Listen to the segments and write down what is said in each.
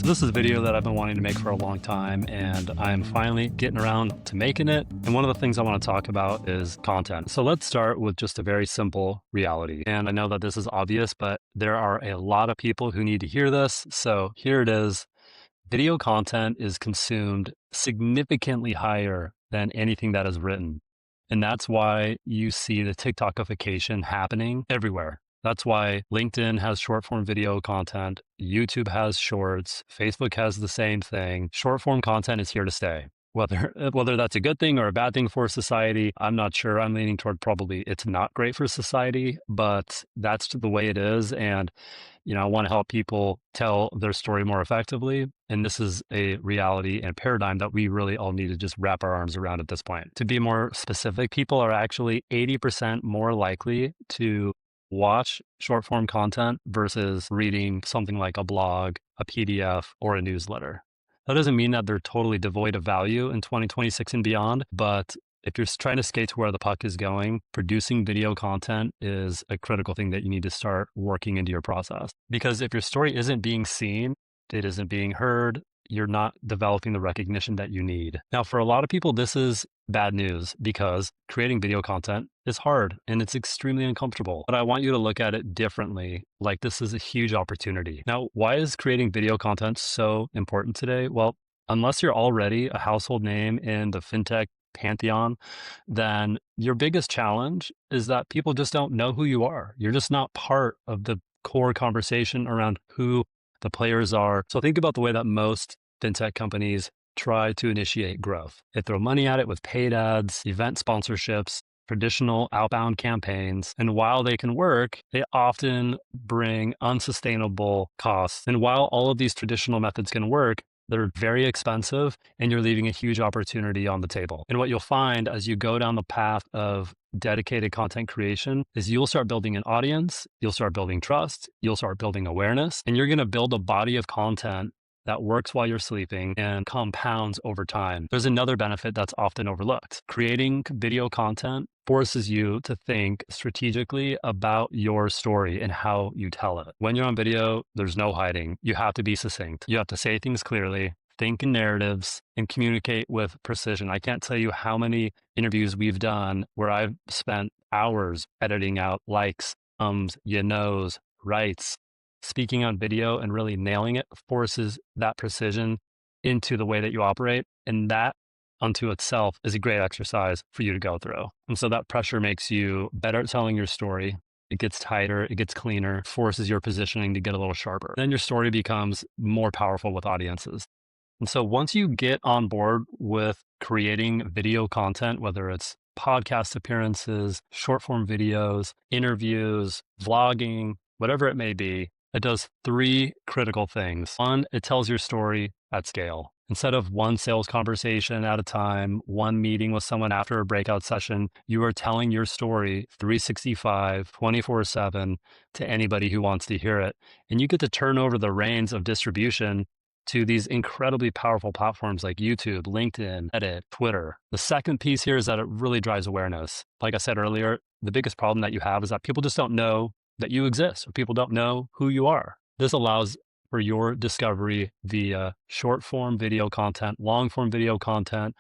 This is a video that I've been wanting to make for a long time, and I'm finally getting around to making it. And one of the things I want to talk about is content. So let's start with just a very simple reality. And I know that this is obvious, but there are a lot of people who need to hear this. So here it is. Video content is consumed significantly higher than anything that is written. And that's why you see the TikTokification happening everywhere. That's why LinkedIn has short form video content. YouTube has shorts. Facebook has the same thing. Short form content is here to stay. Whether that's a good thing or a bad thing for society, I'm not sure. I'm leaning toward probably it's not great for society, but that's the way it is. And, I want to help people tell their story more effectively. And this is a reality and paradigm that we really all need to just wrap our arms around at this point. To be more specific, people are actually 80% more likely to watch short form content versus reading something like a blog, a PDF, or a newsletter. That doesn't mean that they're totally devoid of value in 2026 and beyond, but if you're trying to skate to where the puck is going, producing video content is a critical thing that you need to start working into your process. Because if your story isn't being seen, it isn't being heard, you're not developing the recognition that you need. Now, for a lot of people, this is bad news because creating video content is hard and it's extremely uncomfortable. But I want you to look at it differently, like this is a huge opportunity. Now, why is creating video content so important today? Well, unless you're already a household name in the Fintech pantheon, then your biggest challenge is that people just don't know who you are. You're just not part of the core conversation around who the players are. So think about the way that most fintech companies try to initiate growth. They throw money at it with paid ads, event sponsorships, traditional outbound campaigns. And while they can work, they often bring unsustainable costs. And while all of these traditional methods can work, they're very expensive and you're leaving a huge opportunity on the table. And what you'll find as you go down the path of dedicated content creation is you'll start building an audience, you'll start building trust, you'll start building awareness, and you're going to build a body of content that works while you're sleeping and compounds over time. There's another benefit that's often overlooked. Creating video content forces you to think strategically about your story and how you tell it. When you're on video, there's no hiding. You have to be succinct. You have to say things clearly, think in narratives, and communicate with precision. I can't tell you how many interviews we've done where I've spent hours editing out likes, you knows, rights. Speaking on video and really nailing it forces that precision into the way that you operate. And that unto itself is a great exercise for you to go through. And so that pressure makes you better at telling your story. It gets tighter, it gets cleaner, forces your positioning to get a little sharper. Then your story becomes more powerful with audiences. And so once you get on board with creating video content, whether it's podcast appearances, short form videos, interviews, vlogging, whatever it may be, it does three critical things. One, it tells your story at scale. Instead of one sales conversation at a time, one meeting with someone after a breakout session, you are telling your story 365, 24/7 to anybody who wants to hear it. And you get to turn over the reins of distribution to these incredibly powerful platforms like YouTube, LinkedIn, Reddit, Twitter. The second piece here is that it really drives awareness. Like I said earlier, the biggest problem that you have is that people just don't know that you exist, or people don't know who you are. This allows for your discovery via short form video content, long form video content,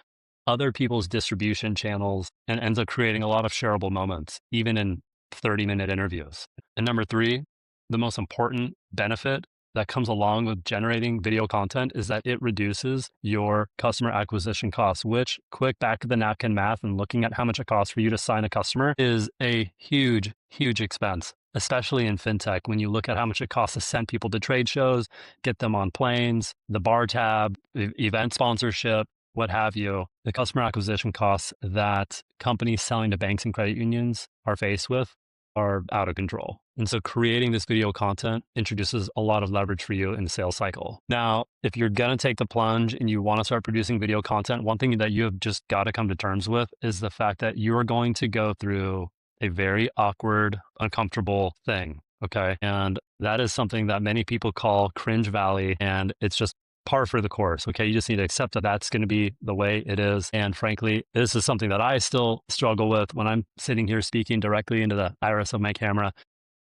other people's distribution channels, and ends up creating a lot of shareable moments, even in 30-minute interviews. And number three, the most important benefit that comes along with generating video content is that it reduces your customer acquisition costs, which, quick back of the napkin math and looking at how much it costs for you to sign a customer, is a huge, huge expense, especially in fintech. When you look at how much it costs to send people to trade shows, get them on planes, the bar tab, event sponsorship, what have you, the customer acquisition costs that companies selling to banks and credit unions are faced with are out of control. And so creating this video content introduces a lot of leverage for you in the sales cycle. Now, if you're going to take the plunge and you want to start producing video content, one thing that you have just got to come to terms with is the fact that you're going to go through a very awkward, uncomfortable thing. Okay. And that is something that many people call cringe valley. And it's just par for the course. Okay. You just need to accept that that's going to be the way it is. And frankly, this is something that I still struggle with when I'm sitting here speaking directly into the iris of my camera.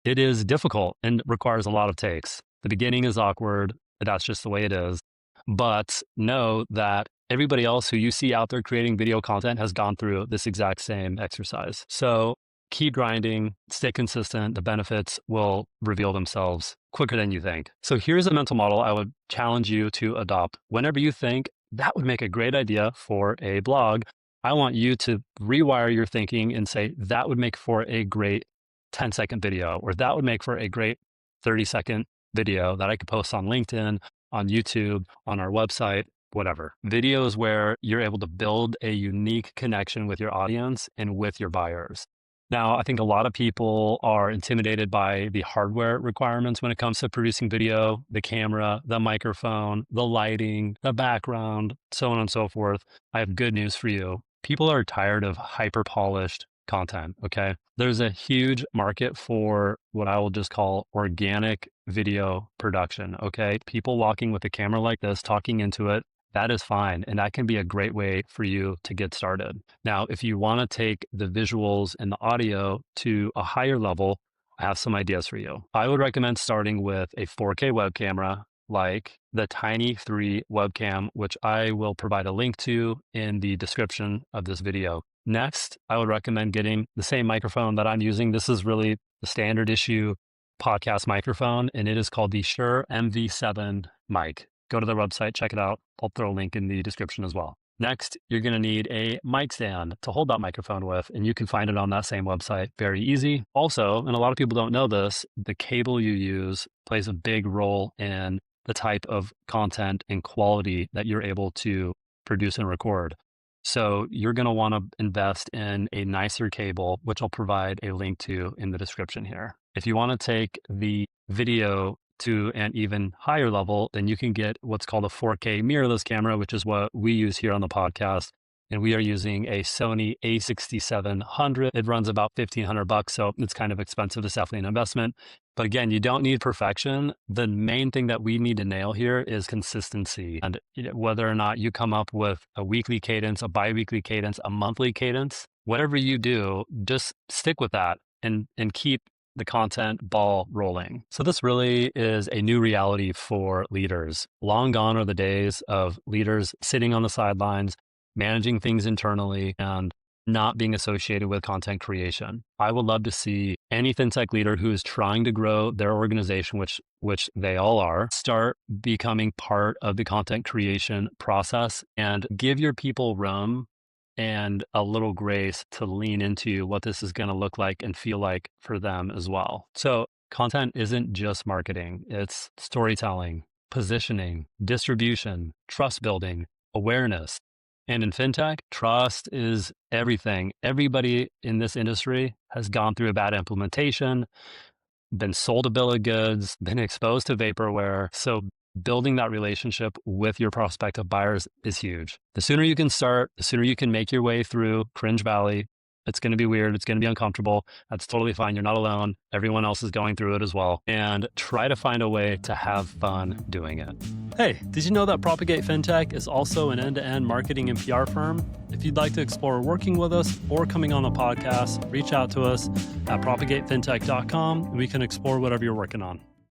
It is difficult and requires a lot of takes. The beginning is awkward. That's just the way it is. But know that everybody else who you see out there creating video content has gone through this exact same exercise. So keep grinding, stay consistent. The benefits will reveal themselves quicker than you think. So here's a mental model I would challenge you to adopt. Whenever you think that would make a great idea for a blog, I want you to rewire your thinking and say, that would make for a great 10-second video, or that would make for a great 30-second video that I could post on LinkedIn, on YouTube, on our website, whatever. Videos where you're able to build a unique connection with your audience and with your buyers. Now, I think a lot of people are intimidated by the hardware requirements when it comes to producing video, the camera, the microphone, the lighting, the background, so on and so forth. I have good news for you. People are tired of hyper-polished content, okay? There's a huge market for what I will just call organic video production, okay? People walking with a camera like this, talking into it, that is fine. And that can be a great way for you to get started. Now, if you want to take the visuals and the audio to a higher level, I have some ideas for you. I would recommend starting with a 4K web camera like the Tiny 3 webcam, which I will provide a link to in the description of this video. Next, I would recommend getting the same microphone that I'm using. This is really the standard issue podcast microphone, and it is called the Shure MV7 mic. Go to their website, check it out. I'll throw a link in the description as well. Next, you're going to need a mic stand to hold that microphone with, and you can find it on that same website. Very easy. Also, and a lot of people don't know this, the cable you use plays a big role in the type of content and quality that you're able to produce and record. So you're going to want to invest in a nicer cable, which I'll provide a link to in the description here. If you want to take the video to an even higher level, then you can get what's called a 4K mirrorless camera, which is what we use here on the podcast. And we are using a Sony a6700. It runs about $1,500, so it's kind of expensive. It's definitely an investment. But again, you don't need perfection. The main thing that we need to nail here is consistency. And whether or not you come up with a weekly cadence, a bi-weekly cadence, a monthly cadence, whatever you do, just stick with that and keep the content ball rolling. So this really is a new reality for leaders. Long gone are the days of leaders sitting on the sidelines, managing things internally, and not being associated with content creation. I would love to see any fintech leader who is trying to grow their organization, which they all are, start becoming part of the content creation process and give your people room and a little grace to lean into what this is going to look like and feel like for them as well. So content isn't just marketing. It's storytelling, positioning, distribution, trust building, awareness. And in fintech, trust is everything. Everybody in this industry has gone through a bad implementation, been sold a bill of goods, been exposed to vaporware. So building that relationship with your prospective buyers is huge. The sooner you can start, the sooner you can make your way through Cringe Valley. It's going to be weird. It's going to be uncomfortable. That's totally fine. You're not alone. Everyone else is going through it as well. And try to find a way to have fun doing it. Hey, did you know that Propagate Fintech is also an end-to-end marketing and PR firm? If you'd like to explore working with us or coming on the podcast, reach out to us at propagatefintech.com and we can explore whatever you're working on.